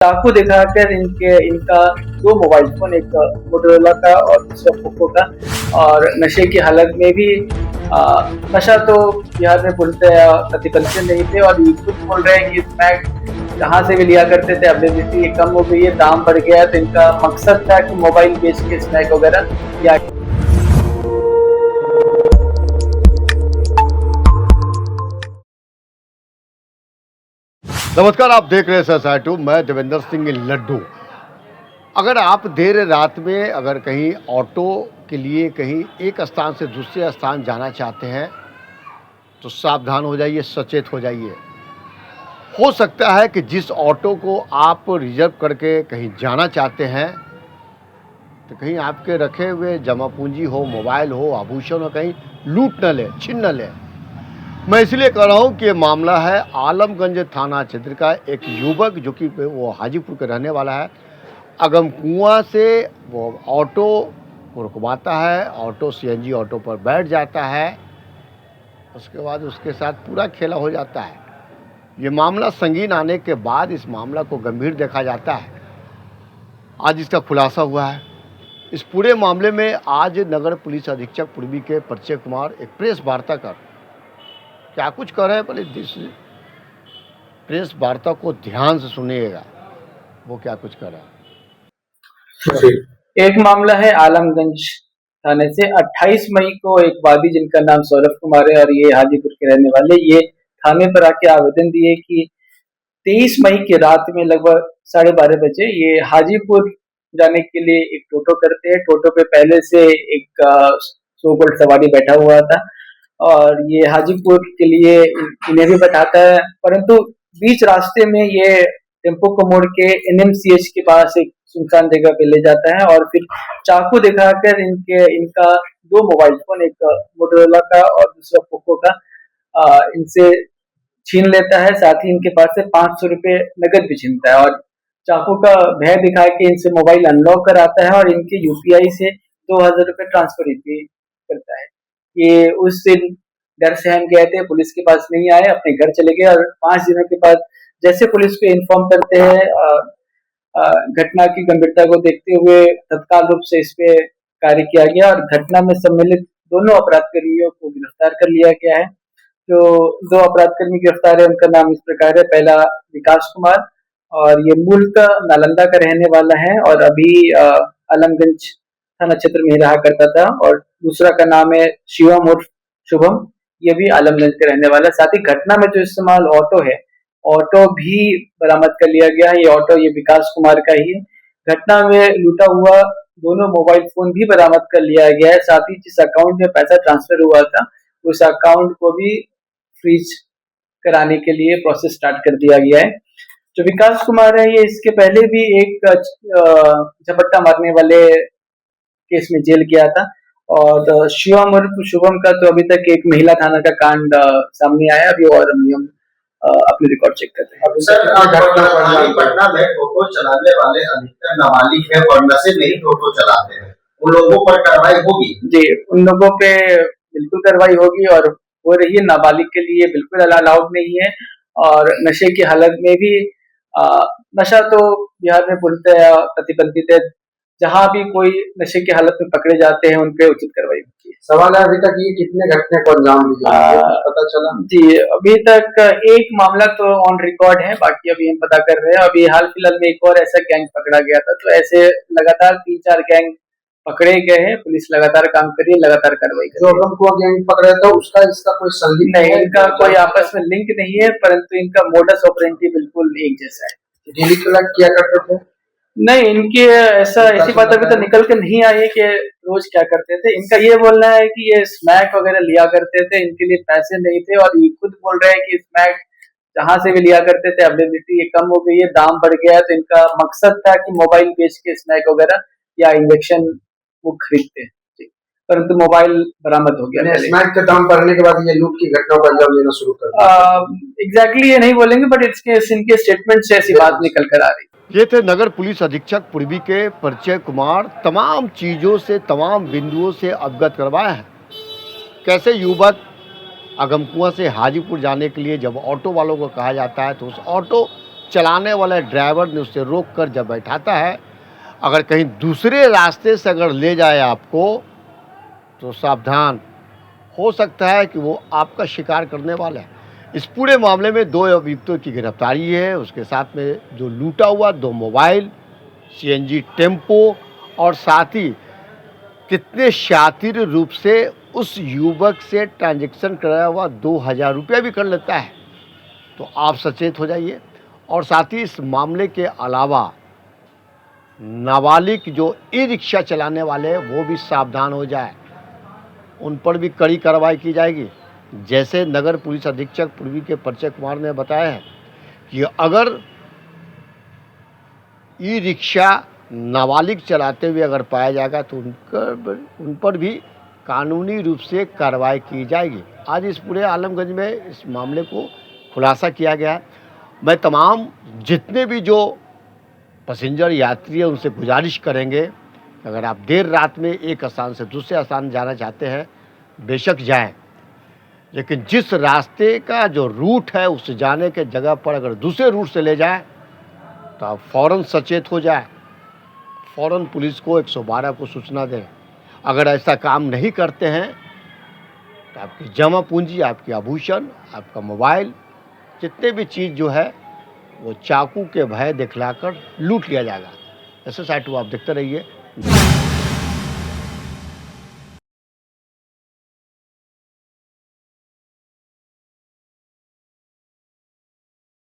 चाकू दिखाकर इनका 2 मोबाइल फ़ोन, एक मोटोरोला का और दूसरा पोको का, और नशे की हालत में भी नशा तो बिहार में पूर्णतः प्रतिबंधित नहीं थे, और ये खुद बोल रहे हैं कि स्मैक जहाँ से भी लिया करते थे, अवेलेबिलिटी कम हो गई है, दाम बढ़ गया है, तो इनका मकसद था कि मोबाइल बेच के स्मैक वगैरह या नमस्कार, आप देख रहे हैं SR2। मैं देवेंद्र सिंह लड्डू। अगर आप देर रात में अगर कहीं ऑटो के लिए कहीं एक स्थान से दूसरे स्थान जाना चाहते हैं तो सावधान हो जाइए, सचेत हो जाइए। हो सकता है कि जिस ऑटो को आप रिजर्व करके कहीं जाना चाहते हैं तो कहीं आपके रखे हुए जमा पूंजी हो, मोबाइल हो, आभूषण हो, कहीं लूट न ले, छीन न ले। मैं इसलिए कह रहा हूँ कि ये मामला है आलमगंज थाना क्षेत्र का। एक युवक जो कि वो हाजीपुर के रहने वाला है, अगम कुआं से वो ऑटो को रुकवाता है, ऑटो CNG ऑटो पर बैठ जाता है, उसके बाद उसके साथ पूरा खेला हो जाता है। ये मामला संगीन आने के बाद इस मामला को गंभीर देखा जाता है। आज इसका खुलासा हुआ है। इस पूरे मामले में आज नगर पुलिस अधीक्षक पूर्वी के परिचय कुमार एक प्रेस वार्ता कर क्या कुछ कर रहे हैं, पहले जिस प्रेस वार्ता को ध्यान से सुनिएगा वो क्या कुछ कर रहा है। एक मामला है आलमगंज थाने से। 28 मई को एक वादी जिनका नाम सौरभ कुमार है और ये हाजीपुर के रहने वाले, ये थाने पर आके आवेदन दिए कि 23 मई की रात में लगभग 12:30 बजे ये हाजीपुर जाने के लिए एक टोटो करते हैं। टोटो पे पहले से एक सो कॉल्ड सवारी बैठा हुआ था और ये हाजीपुर के लिए इन्हें भी बैठाता है, परंतु बीच रास्ते में ये टेम्पो को मोड़ के NMCH के पास एक सुनसान जगह पे ले जाता है और फिर चाकू दिखाकर इनका 2 मोबाइल फोन, एक मोटोरोला का और दूसरा पोको का, इनसे छीन लेता है। साथ ही इनके पास से 500 रुपए नकद भी छीनता है और चाकू का भय दिखा के इनसे मोबाइल अनलॉक कराता है और इनके UPI से 2000 रुपए ट्रांसफर भी करता है। ये उस दिन डर से हम गए थे, पुलिस के पास नहीं आए, अपने घर चले गए और 5 दिनों के बाद जैसे पुलिस को इन्फॉर्म करते हैं, घटना की गंभीरता को देखते हुए तत्काल रूप से इस पे कार्य किया गया और घटना में सम्मिलित दोनों अपराधकर्मियों को गिरफ्तार कर लिया गया है। जो 2 अपराधकर्मी गिरफ्तार है उनका नाम इस प्रकार है। पहला विकास कुमार, और ये मूलतः नालंदा का रहने वाला है और अभी आलमगंज थाना क्षेत्र में ही रहा करता था, और दूसरा का नाम है शिवम उर्फ शुभम, ये भी आलमगंज का रहने वाला है। साथ ही घटना में जो इस्तेमाल ऑटो है, ऑटो भी बरामद कर लिया गया है। ये ऑटो ये विकास कुमार का ही है। घटना में लूटा हुआ दोनों मोबाइल फोन भी बरामद कर लिया गया है। साथ ही जिस अकाउंट में पैसा ट्रांसफर हुआ था उस अकाउंट को भी फ्रीज कराने के लिए प्रोसेस स्टार्ट कर दिया गया है। जो विकास कुमार है ये इसके पहले भी एक झपट्टा मारने वाले केस में जेल गया था, और शिवम उर्फ शुभम का तो अभी तक एक महिला थाना का कांड सामने आया अभी, और हम अपने रिकॉर्ड चेक करते हैं। सर, पटना में टोटो चलाने वाले अधिकतर नाबालिग है और नशे में ही टोटो चलाते हैं, उन लोगों पर कार्रवाई होगी? जी, उन लोगों पे बिल्कुल कार्रवाई होगी और हो रही है। नाबालिग के लिए बिल्कुल अलाउड नहीं है, और नशे की हालत में भी नशा तो बिहार में पूर्णतः प्रतिबंधित है। जहाँ भी कोई नशे की हालत में पकड़े जाते हैं उन पे उचित कार्रवाई होती है। सवाल है, अभी तक ये कितने घटने को अंजाम दिया पता चला? जी, अभी तक एक मामला तो ऑन रिकॉर्ड है, बाकी अभी हम पता कर रहे हैं। अभी हाल फिलहाल में एक और ऐसा गैंग पकड़ा गया था, तो ऐसे लगातार 3-4 गैंग पकड़े गए हैं। पुलिस लगातार काम कर रही है, लगातार कार्रवाई कर रही है। जो हमको गैंग पकड़ा था उसका इसका कोई संलिप्त नहीं, इनका कोई आपस में लिंक नहीं है, परंतु इनका मोडस ऑपरेंडी बिल्कुल एक जैसा है। डेली कलेक्ट किया करते थे? नहीं, इनकी ऐसी बात अभी तो निकल के नहीं आई है कि रोज क्या करते थे। इनका ये बोलना है कि ये स्मैक वगैरह लिया करते थे, इनके लिए पैसे नहीं थे, और ये खुद बोल रहे हैं कि स्मैक जहाँ से भी लिया करते थे, अवेलेबिलिटी कम हो गई है, दाम बढ़ गया है, तो इनका मकसद था कि मोबाइल बेच के स्मैक वगैरह या इंजेक्शन वो खरीदते हैं, परंतु मोबाइल बरामद हो गया। स्मैक के दाम बढ़ने के बाद ये लूट की घटनाओं का अंजाम लेना शुरू कर दिया। एग्जैक्टली ये नहीं बोलेंगे, बट इनके स्टेटमेंट से ऐसी बात निकल कर आ रही। ये थे नगर पुलिस अधीक्षक पूर्वी के परिचय कुमार। तमाम चीज़ों से, तमाम बिंदुओं से अवगत करवाया है। कैसे युवक अगमकुआं से हाजीपुर जाने के लिए जब ऑटो वालों को कहा जाता है तो उस ऑटो चलाने वाले ड्राइवर ने उसे रोक कर जब बैठाता है, अगर कहीं दूसरे रास्ते से अगर ले जाए आपको, तो सावधान, हो सकता है कि वो आपका शिकार करने वाला है। इस पूरे मामले में 2 अभियुक्तों की गिरफ्तारी है, उसके साथ में जो लूटा हुआ 2 मोबाइल, सीएनजी टेम्पो और साथ ही कितने शातिर रूप से उस युवक से ट्रांजैक्शन कराया हुआ 2000 रुपया भी कर लेता है। तो आप सचेत हो जाइए। और साथ ही इस मामले के अलावा नाबालिग जो ई रिक्शा चलाने वाले हैं वो भी सावधान हो जाए, उन पर भी कड़ी कार्रवाई की जाएगी। जैसे नगर पुलिस अधीक्षक पूर्वी के परिचय कुमार ने बताया है कि अगर ई रिक्शा नाबालिग चलाते हुए अगर पाया जाएगा तो उन पर भी कानूनी रूप से कार्रवाई की जाएगी। आज इस पूरे आलमगंज में इस मामले को खुलासा किया गया है। मैं तमाम जितने भी जो पैसेंजर यात्री हैं उनसे गुजारिश करेंगे, अगर आप देर रात में एक स्थान से दूसरे स्थान जाना चाहते हैं बेशक जाएं, लेकिन जिस रास्ते का जो रूट है उस जाने के जगह पर अगर दूसरे रूट से ले जाए तो आप फ़ौरन सचेत हो जाए, फ़ौरन पुलिस को 112 को सूचना दें। अगर ऐसा काम नहीं करते हैं तो आपकी जमा पूंजी, आपकी आभूषण, आपका मोबाइल, जितने भी चीज़ जो है वो चाकू के भय दिखलाकर लूट लिया जाएगा। SSI 2 आप देखते रहिए।